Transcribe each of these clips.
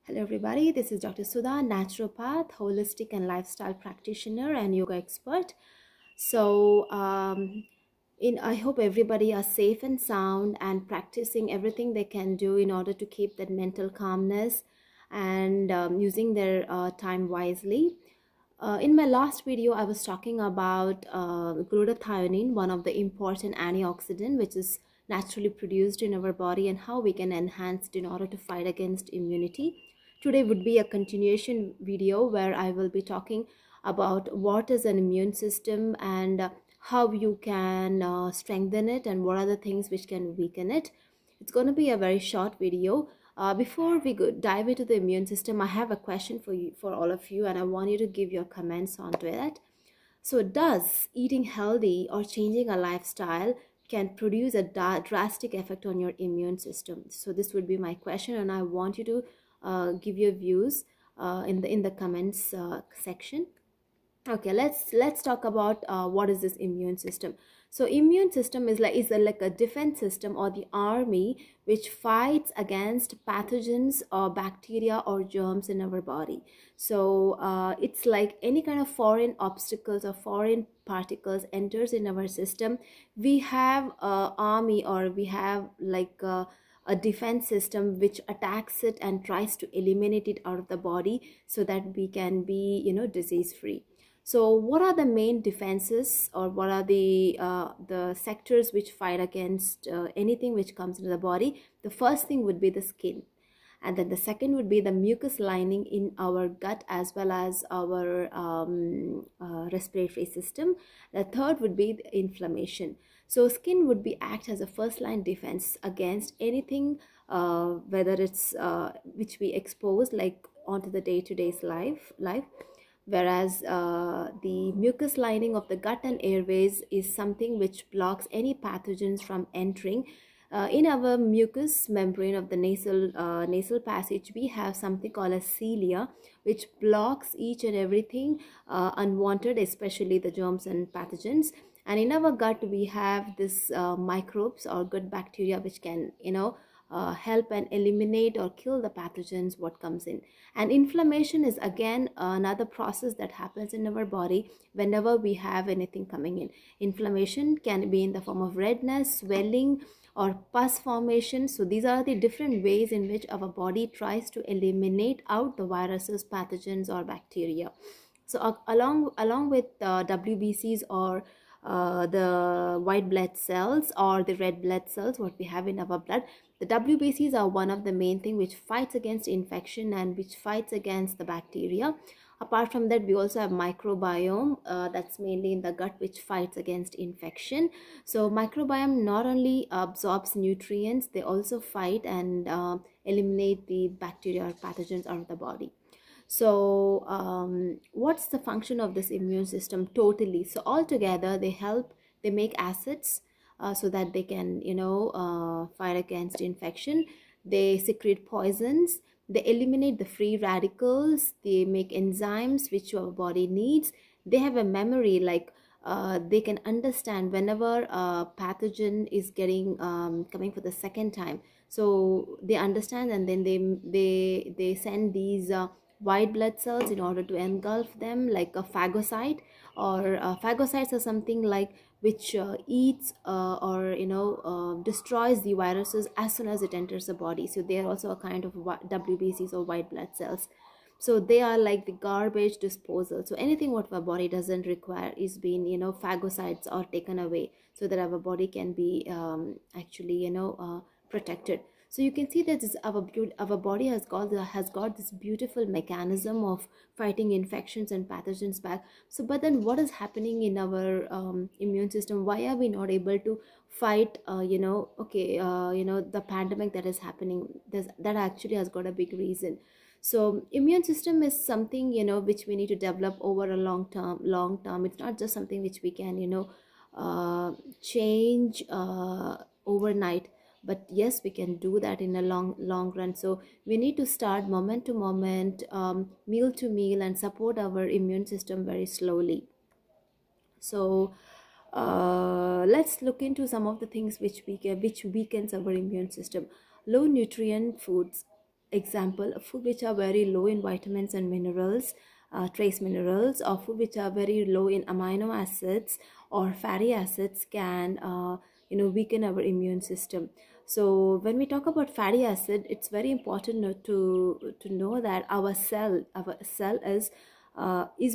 Hello everybody, this is Dr. Sudha, naturopath, holistic and lifestyle practitioner and yoga expert. I hope everybody are safe and sound and practicing everything they can do in order to keep that mental calmness and using their time wisely. In my last video, I was talking about glutathione, one of the important antioxidant which is naturally produced in our body and how we can enhance it in order to fight against immunity. Today would be a continuation video where I will be talking about what is an immune system and how you can strengthen it and what are the things which can weaken it. It's going to be a very short video. Before we dive into the immune system, I have a question for you, for all of you, and I want you to give your comments onto it. So, does eating healthy or changing a lifestyle can produce a drastic effect on your immune system? So, this would be my question, and I want you to give your views in the comments section. Okay, let's talk about what is this immune system. So immune system is like a defense system or the army which fights against pathogens or bacteria or germs in our body. So it's like any kind of foreign obstacles or foreign particles enters in our system, we have a army, or we have like a defense system which attacks it and tries to eliminate it out of the body so that we can be, disease free. So what are the main defenses, or what are the sectors which fight against anything which comes into the body? The first thing would be the skin, and then the second would be the mucus lining in our gut as well as our respiratory system. The third would be the inflammation. So skin would be act as a first line defense against anything whether it's which we expose like onto the day-to-day life, whereas the mucus lining of the gut and airways is something which blocks any pathogens from entering. In our mucous membrane of the nasal passage, we have something called a cilia, which blocks each and everything unwanted, especially the germs and pathogens. And in our gut, we have this microbes or good bacteria which can, help and eliminate or kill the pathogens what comes in. And inflammation is again another process that happens in our body whenever we have anything coming in. Inflammation can be in the form of redness, swelling, or pus formation. So these are the different ways in which our body tries to eliminate out the viruses, pathogens, or bacteria. So along with WBCs, or the white blood cells or the red blood cells what we have in our blood, the WBCs are one of the main thing which fights against infection and which fights against the bacteria. Apart from that, we also have microbiome that's mainly in the gut, which fights against infection. So microbiome not only absorbs nutrients, they also fight and eliminate the bacteria or pathogens out of the body. So what's the function of this immune system totally? So altogether, they make acids so that they can, fight against infection. They secrete poisons. They eliminate the free radicals. They make enzymes which our body needs. They have a memory, like they can understand whenever a pathogen is getting coming for the second time. So they understand, and then they send these white blood cells in order to engulf them, like a phagocyte. Or phagocytes are something like which eats or destroys the viruses as soon as it enters the body. So they are also a kind of WBCs or white blood cells. So they are like the garbage disposal. So anything what our body doesn't require is being, phagocytes are taken away so that our body can be actually, protected. So you can see that our body has got this beautiful mechanism of fighting infections and pathogens back. So but then what is happening in our immune system? Why are we not able to fight the pandemic that is happening? That actually has got a big reason. So immune system is something, which we need to develop over a long term. It's not just something which we can, change overnight. But yes, we can do that in a long run. So we need to start moment to moment, meal to meal, and support our immune system very slowly. So let's look into some of the things which weakens our immune system. Low nutrient foods. example, food which are very low in vitamins and minerals, trace minerals, or food which are very low in amino acids or fatty acids can weaken our immune system. So when we talk about fatty acid, it's very important to know that our cell is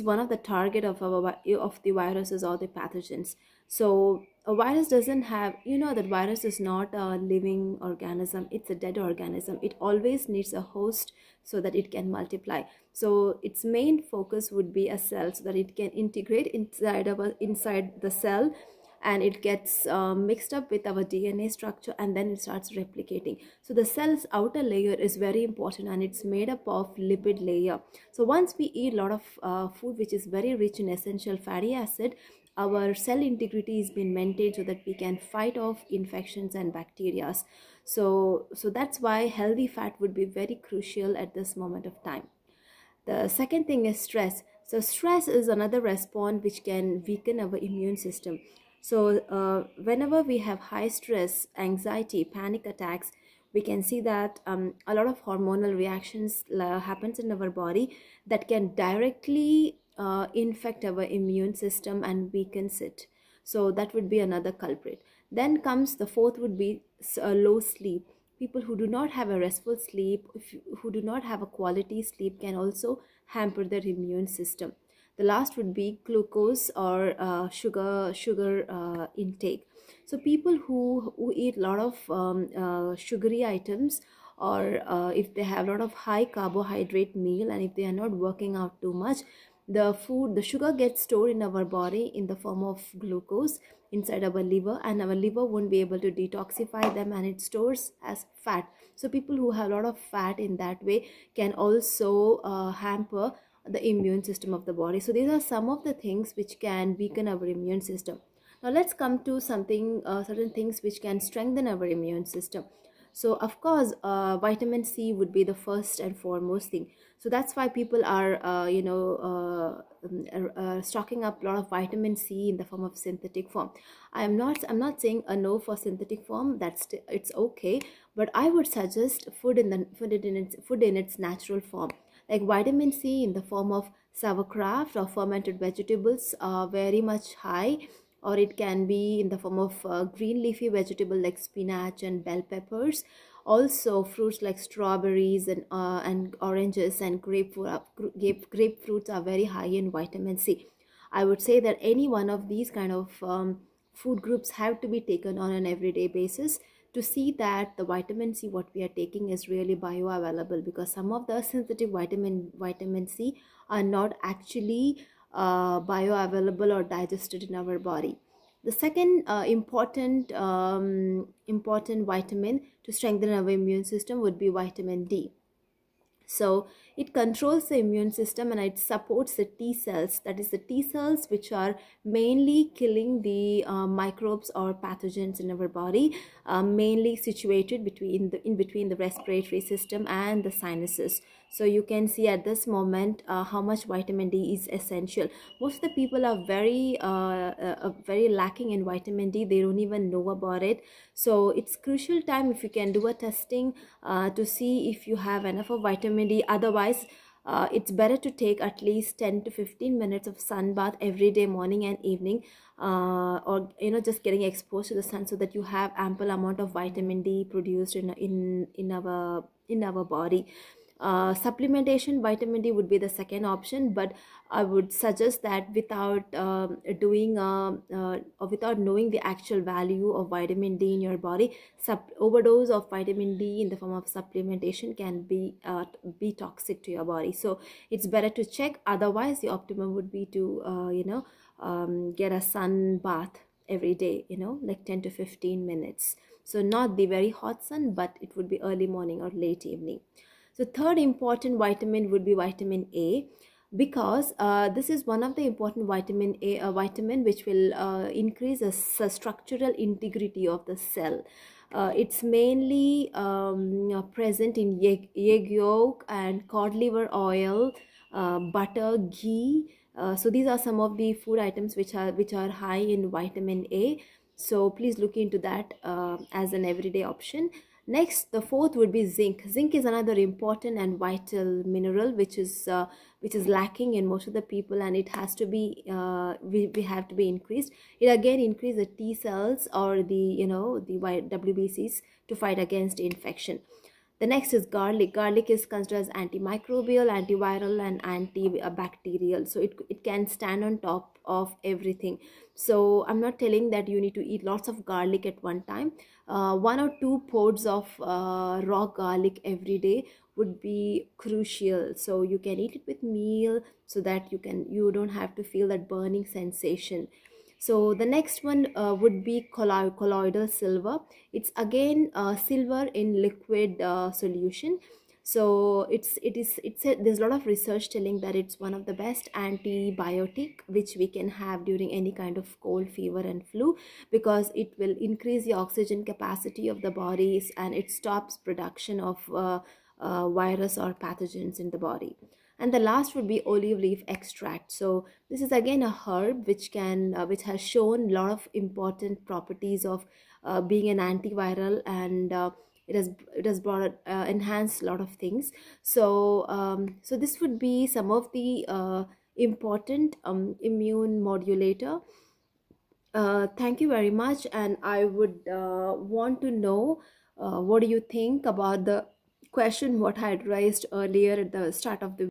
one of the target of of the viruses or the pathogens. So a virus doesn't have, that virus is not a living organism, it's a dead organism. It always needs a host so that it can multiply. So its main focus would be a cell, so that it can integrate inside the cell, and it gets mixed up with our DNA structure, and then it starts replicating. So the cell's outer layer is very important, and it's made up of lipid layer. So once we eat a lot of food which is very rich in essential fatty acid, our cell integrity is being maintained so that we can fight off infections and bacteria. So that's why healthy fat would be very crucial at this moment of time. The second thing is stress. So stress is another response which can weaken our immune system. So whenever we have high stress, anxiety, panic attacks, we can see that a lot of hormonal reactions happens in our body that can directly infect our immune system and weakens it. So that would be another culprit. Then comes the fourth would be low sleep. People who do not have a restful sleep, who do not have a quality sleep, can also hamper their immune system. The last would be glucose or sugar intake. So people who eat a lot of sugary items, or if they have a lot of high carbohydrate meal, and if they are not working out too much, the sugar gets stored in our body in the form of glucose inside our liver, and our liver won't be able to detoxify them, and it stores as fat. So people who have a lot of fat in that way can also hamper the immune system of the body. So these are some of the things which can weaken our immune system. Now let's come to certain things which can strengthen our immune system. So of course, vitamin C would be the first and foremost thing. So that's why people are stocking up a lot of vitamin C in the form of synthetic form. I'm not saying a no for synthetic form. It's okay, but I would suggest food in its natural form, like vitamin C in the form of sauerkraut or fermented vegetables are very much high, or it can be in the form of green leafy vegetable like spinach and bell peppers. Also fruits like strawberries and oranges and grapefruits are very high in vitamin C. I would say that any one of these kind of food groups have to be taken on an everyday basis to see that the vitamin C what we are taking is really bioavailable, because some of the synthetic vitamin C are not actually bioavailable or digested in our body. The second important vitamin to strengthen our immune system would be vitamin D. So it controls the immune system, and it supports the T cells, that is the T cells which are mainly killing the microbes or pathogens in our body, mainly situated in between the respiratory system and the sinuses. So you can see at this moment how much vitamin D is essential. Most of the people are very lacking in vitamin D. They don't even know about it. So it's crucial time if you can do a testing to see if you have enough of vitamin D. Otherwise, it's better to take at least 10 to 15 minutes of sun bath every day, morning and evening, or just getting exposed to the sun, so that you have ample amount of vitamin D produced in our body. Supplementation vitamin D would be the second option, but I would suggest that without without knowing the actual value of vitamin D in your body, overdose of vitamin D in the form of supplementation can be toxic to your body. So it's better to check. Otherwise, the optimum would be to get a sun bath every day, like 10 to 15 minutes. So not the very hot sun, but it would be early morning or late evening. So third important vitamin would be vitamin A, because this is one of the important vitamin which will increase the structural integrity of the cell. It's mainly present in egg yolk and cod liver oil, butter, ghee. So these are some of the food items which are high in vitamin A. So please look into that as an everyday option. Next, the fourth would be zinc. Zinc is another important and vital mineral which is lacking in most of the people, and it has to be we have to be increased. It again increase the T cells or the the WBCs to fight against infection. The next is garlic. Garlic is considered as antimicrobial, antiviral, and antibacterial. So it can stand on top of everything. So I'm not telling that you need to eat lots of garlic at one time. 1 or 2 pods of raw garlic every day would be crucial. So you can eat it with meal so that you don't have to feel that burning sensation. So the next one would be colloidal silver. It's again silver in liquid solution. So there's a lot of research telling that it's one of the best antibiotic which we can have during any kind of cold, fever, and flu, because it will increase the oxygen capacity of the bodies, and it stops production of virus or pathogens in the body. And the last would be olive leaf extract. So this is again a herb which has shown a lot of important properties of being an antiviral, and it has brought enhanced a lot of things. So so this would be some of the important immune modulator. Thank you very much, and I would want to know what do you think about the question what I had raised earlier at the start of the